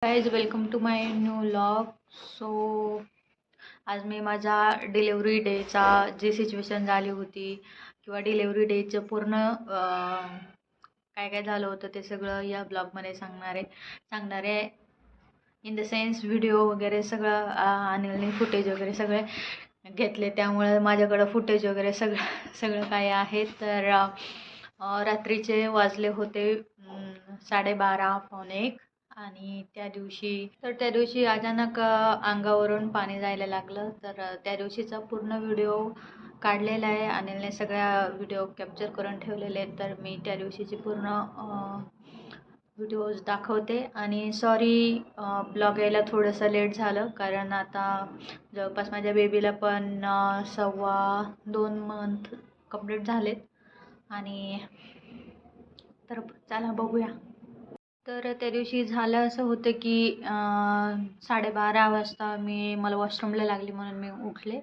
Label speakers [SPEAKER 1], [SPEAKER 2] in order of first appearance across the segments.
[SPEAKER 1] Guys welcome to my new vlog. So आज मी माझा डिलेवरी डेचा जी सिच्युएशन झाली होती किंवा डिलेवरी डेचं पूर्ण काय काय झालं होतं ते सगळं या ब्लॉगमध्ये सांगणार आहे इन द सेन्स व्हिडिओ वगैरे सगळं अनिलने फुटेज वगैरे सगळे घेतले, त्यामुळे माझ्याकडं फुटेज वगैरे सगळं काय आहे. तर रात्रीचे वाजले होते 12:30 पावणे 1 आणि त्या दिवशी अचानक अंगावरून पाणी जायला लागलं. तर त्या दिवशीचा पूर्ण व्हिडिओ काढलेला आहे. अनिलने सगळ्या व्हिडिओ कॅप्चर करून ठेवलेले आहेत. तर मी त्या दिवशीची पूर्ण व्हिडिओज दाखवते. आणि सॉरी ब्लॉग यायला थोडंसं लेट झालं, कारण आता जवळपास माझ्या बेबीला पण 2.25 मंथ कंप्लीट झालेत. आणि तर चला बघूया. तर त्या दिवशी झालं असं होतं की 12:30 वाजता मला वॉशरूमला लागली म्हणून मी उठले.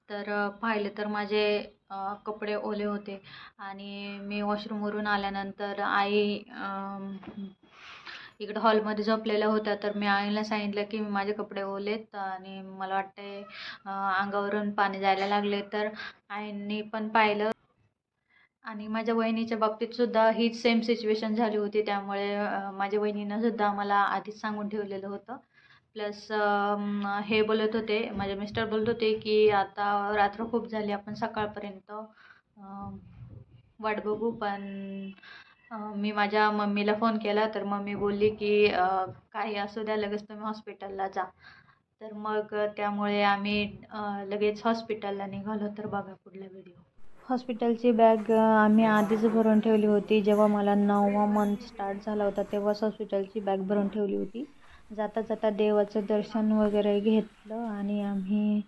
[SPEAKER 1] तर पाहिलं तर माझे कपडे ओले होते. आणि मी वॉशरूमवरून आल्यानंतर आई इकडं हॉलमध्ये झोपलेल्या होत्या. तर मी आईला सांगितलं की माझे कपडे ओलेत आणि मला वाटते अंगावरून पाणी जायला लागले. तर आईंनी पण पाहिलं आणि माझ्या वहिनीच्या बाबतीत सुद्धा हीच सेम सिच्युएशन झाली होती. त्यामुळे माझ्या वहिनीनं सुद्धा मला आधीच सांगून ठेवलेलं होतं. प्लस हे बोलत होते, माझे मिस्टर बोलत होते की आता रात्र खूप झाली, आपण सकाळपर्यंत वाट बघू. पण मी माझ्या मम्मीला फोन केला, तर मम्मी बोलली की काही असू द्या, लगेच तुम्ही हॉस्पिटलला जा. तर मग त्यामुळे आम्ही लगेच हॉस्पिटलला निघालो. तर बघा पुढला व्हिडिओ. हॉस्पिटलची बॅग आम्ही आधीच भरून ठेवली होती. जेव्हा मला 9वा मंथ स्टार्ट झाला होता तेव्हाच हॉस्पिटलची बॅग भरून ठेवली होती. जाता जाता देवाचं दर्शन वगैरे घेतलं आणि आम्ही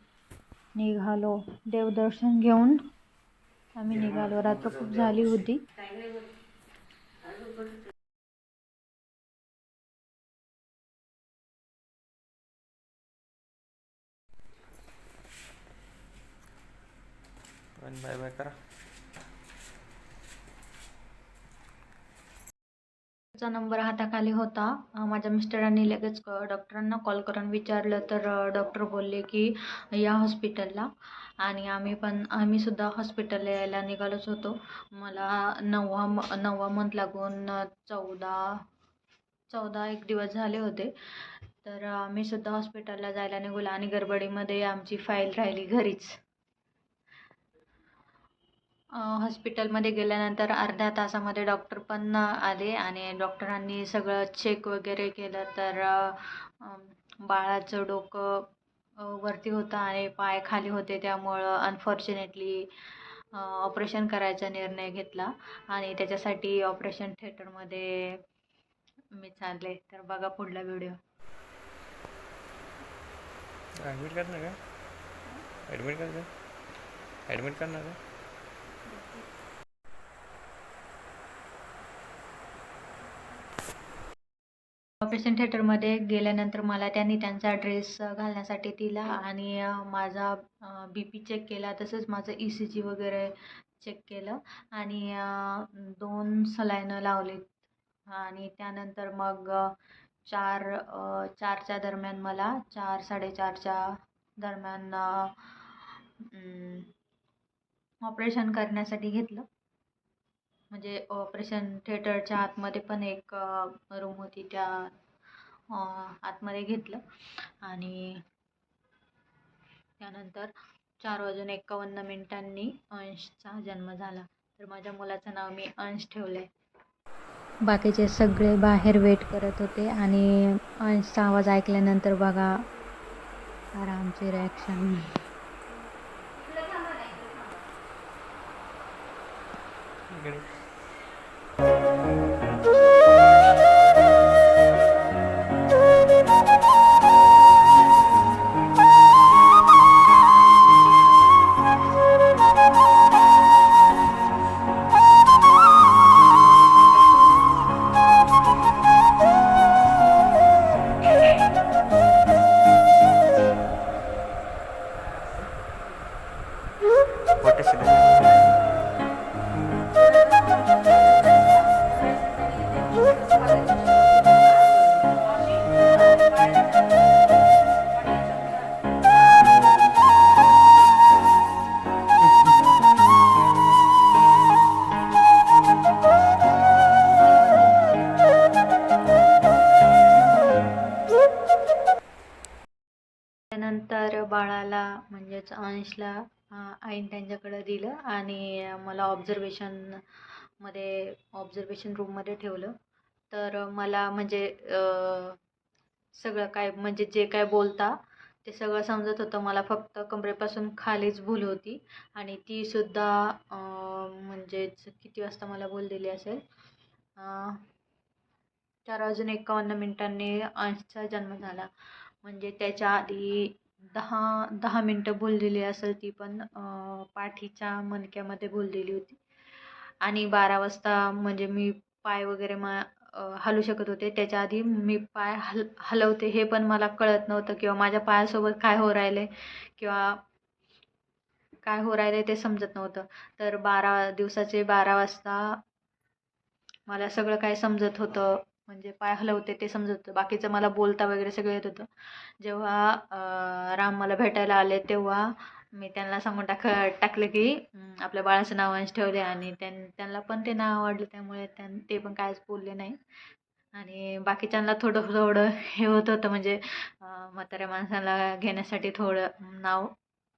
[SPEAKER 1] निघालो. देवदर्शन घेऊन आम्ही निघालो. रात्र खूप झाली होती.
[SPEAKER 2] बाय बाय करा.
[SPEAKER 1] चा नंबर हाताखाली होता. माझ्या मिस्टरांनी लगेच डॉक्टरांना कॉल करून विचारलं. तर डॉक्टर बोलले की या हॉस्पिटलला. आणि आम्ही सुद्धा हॉस्पिटलला यायला निघालोच होतो. मला नववा मंथ लागून 14 एक दिवस झाले होते. तर आम्ही सुद्धा हॉस्पिटलला जायला निघालो आणि गडबडीमध्ये आमची फाईल राहिली घरीच. हॉस्पिटलमध्ये गेल्यानंतर अर्ध्या तासामध्ये डॉक्टर पण आले आणि डॉक्टरांनी सगळं चेक वगैरे केलं. तर बाळाचं डोकं वरती होतं आणि पाय खाली होते. त्यामुळं अनफॉर्च्युनेटली ऑपरेशन करायचा निर्णय घेतला आणि त्याच्यासाठी ऑपरेशन थिएटरमध्ये मी चालले. तर बघा पुढला व्हिडिओ.
[SPEAKER 2] ॲडमिट करणार का? ॲडमिट करणार का?
[SPEAKER 1] ऑपरेशन थिएटरमध्ये गेल्यानंतर मला त्यांचा ड्रेस घालण्यासाठी दिला आणि माझा BP चेक केला. तसंच माझं ECG वगैरे चेक केलं आणि 2 सलाईनं लावलीत. आणि त्यानंतर मग 4च्या दरम्यान मला 4-4:30च्या दरम्यान ऑपरेशन करण्यासाठी घेतलं. म्हणजे ऑपरेशन थिएटरच्या आतमध्ये पण एक रूम होती, त्या आतमध्ये घेतलं. आणि त्यानंतर 4:51 अंशचा जन्म झाला. तर माझ्या मुलाचं नाव मी अंश ठेवलं आहे. बाकीचे सगळे बाहेर वेट करत होते आणि अंशचा आवाज ऐकल्यानंतर बघा आरामची रिॲक्शन. बाळाला म्हणजेच अंशला आईने त्यांच्याकडे दिलं आणि मला ऑब्झर्वेशन रूममध्ये ठेवलं. तर मला म्हणजे सगळं काय म्हणजे जे काय बोलता ते सगळं समजत होतं. मला फक्त कमरेपासून खालीच भूल होती आणि ती सुद्धा म्हणजेच किती वाजता मला बोललेली असेल, 4:51 अंशचा जन्म झाला. म्हणजे त्याच्या आधी 10 मिनटं बोललेली असेल ती पण पाठीच्या मणक्यामध्ये बोललेली होती. आणि 12 वाजता म्हणजे मी पाय वगैरे हलू शकत होते. त्याच्या आधी मी पाय हलवते हे पण मला कळत नव्हतं किंवा माझ्या पायासोबत काय हो राहिले किंवा काय हो राहिले ते समजत नव्हतं. तर 12 दिवसाचे 12 वाजता मला सगळं काय समजत होतं. म्हणजे पाय हलवते ते समजत होतं. बाकीचं मला बोलता वगैरे सगळं येत होतं. जेव्हा राम मला भेटायला आले तेव्हा मी त्यांना सांगून टाकलं की आपल्या बाळाचं नाव अंश ठेवले आणि त्यांना पण ते नाव आवडलं. त्यामुळे ते पण कायच बोलले नाही. आणि बाकीच्यांना थोडं थोडं हे होत होतं म्हणजे म्हाताऱ्या माणसाला घेण्यासाठी थोडं नाव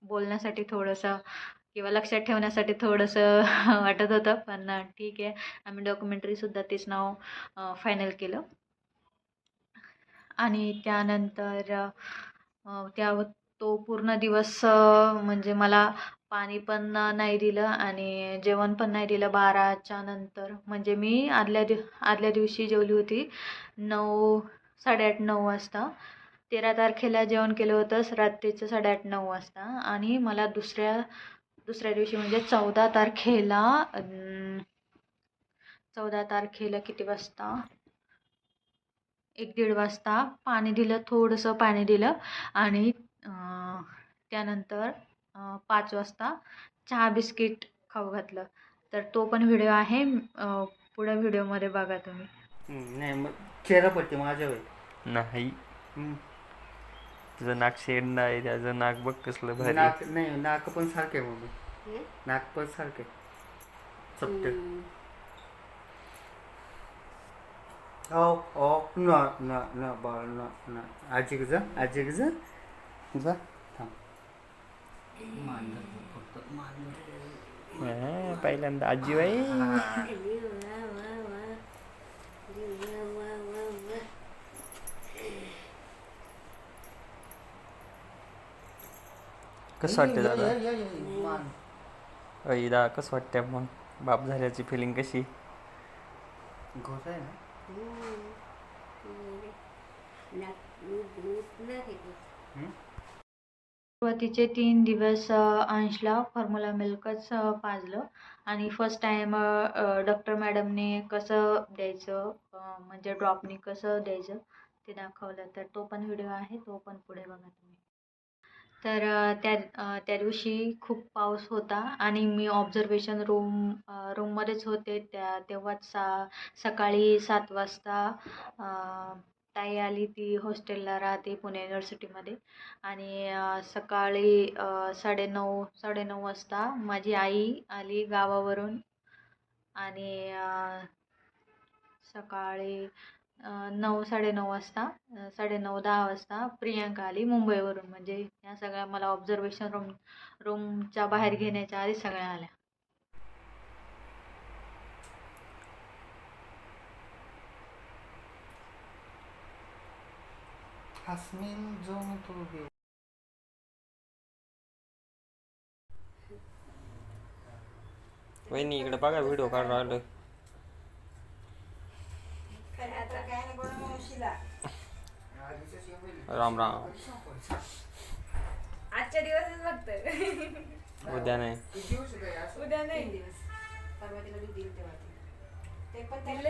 [SPEAKER 1] बोलण्यासाठी थोडंसं किंवा लक्षात ठेवण्यासाठी थोडंसं वाटत होतं. पण ठीक आहे, आम्ही डॉक्युमेंटरीसुद्धा तेच नाव फायनल केलं. आणि त्यानंतर तो पूर्ण दिवस म्हणजे मला पाणी पण नाही दिलं आणि जेवण पण नाही दिलं 12च्या नंतर. म्हणजे मी आदल्या दिवशी जेवली होती 8:30-9 वाजता. 13 तारखेला जेवण केलं होतं रात्रीचं 8:30-9 वाजता आणि मला दुसऱ्या दिवशी म्हणजे 14 तारखेला किती वाजता, 1-1:30 वाजता पाणी दिलं, थोडंसं पाणी दिलं आणि त्यानंतर 5 वाजता चहा बिस्किट खाऊ घातलं. तर तो पण व्हिडिओ आहे, पुढे व्हिडिओमध्ये बघा तुम्ही.
[SPEAKER 3] नाही मग चेहरा पडते माझ्या वेळी.
[SPEAKER 2] नाही, तुझं नाक शेड नाही, त्याचं नाक बघ कसलं भारी.
[SPEAKER 3] नाक नाही, नाक पण सारखे मग नाक पण सारखे चपटे. ना बाळ ना आजी जा थांब.
[SPEAKER 2] पहिल्यांदा आजी बाई. कसं वाटतं दादा? दादा कसं वाटतं मग बाप झाल्याची फिलिंग कशी?
[SPEAKER 3] घोट आहे ना.
[SPEAKER 1] सुरुवातीचे 3 दिवस अंशला फॉर्म्युला मिल्कच पाजलं आणि फर्स्ट टाईम डॉक्टर मॅडमने कसं द्यायचं म्हणजे ड्रॉपनी कसं द्यायचं ते दाखवलं. तर तो पण व्हिडिओ आहे, तो पण पुढे बघा तुम्ही. तर त्या दिवशी खूप पाऊस होता आणि मी ऑब्झर्वेशन रूममध्येच होते. तेव्हाच सकाळी 7 वाजता ताई आली. ती हॉस्टेलला राहते पुणे युनिव्हर्सिटीमध्ये. आणि सकाळी 9:30 वाजता माझी आई आली गावावरून आणि सकाळी 9-9:30 वाजता 9:30-10 वाजता प्रियांका आली मुंबईवरून. म्हणजे या सगळ्या मला ऑब्झर्वेशन रूमच्या बाहेर घेण्याच्या आधी सगळ्या आल्या.
[SPEAKER 3] हास्मिन जो मी तो
[SPEAKER 2] वहिनी इकडे बघा, व्हिडिओ काढून राहिलो. राम राम.
[SPEAKER 4] आजच्या दिवसच फक्त,
[SPEAKER 2] उद्या नाही.
[SPEAKER 4] उद्या नाही. परवा तिला दूध दिलं तेव्हा ते पण त्याला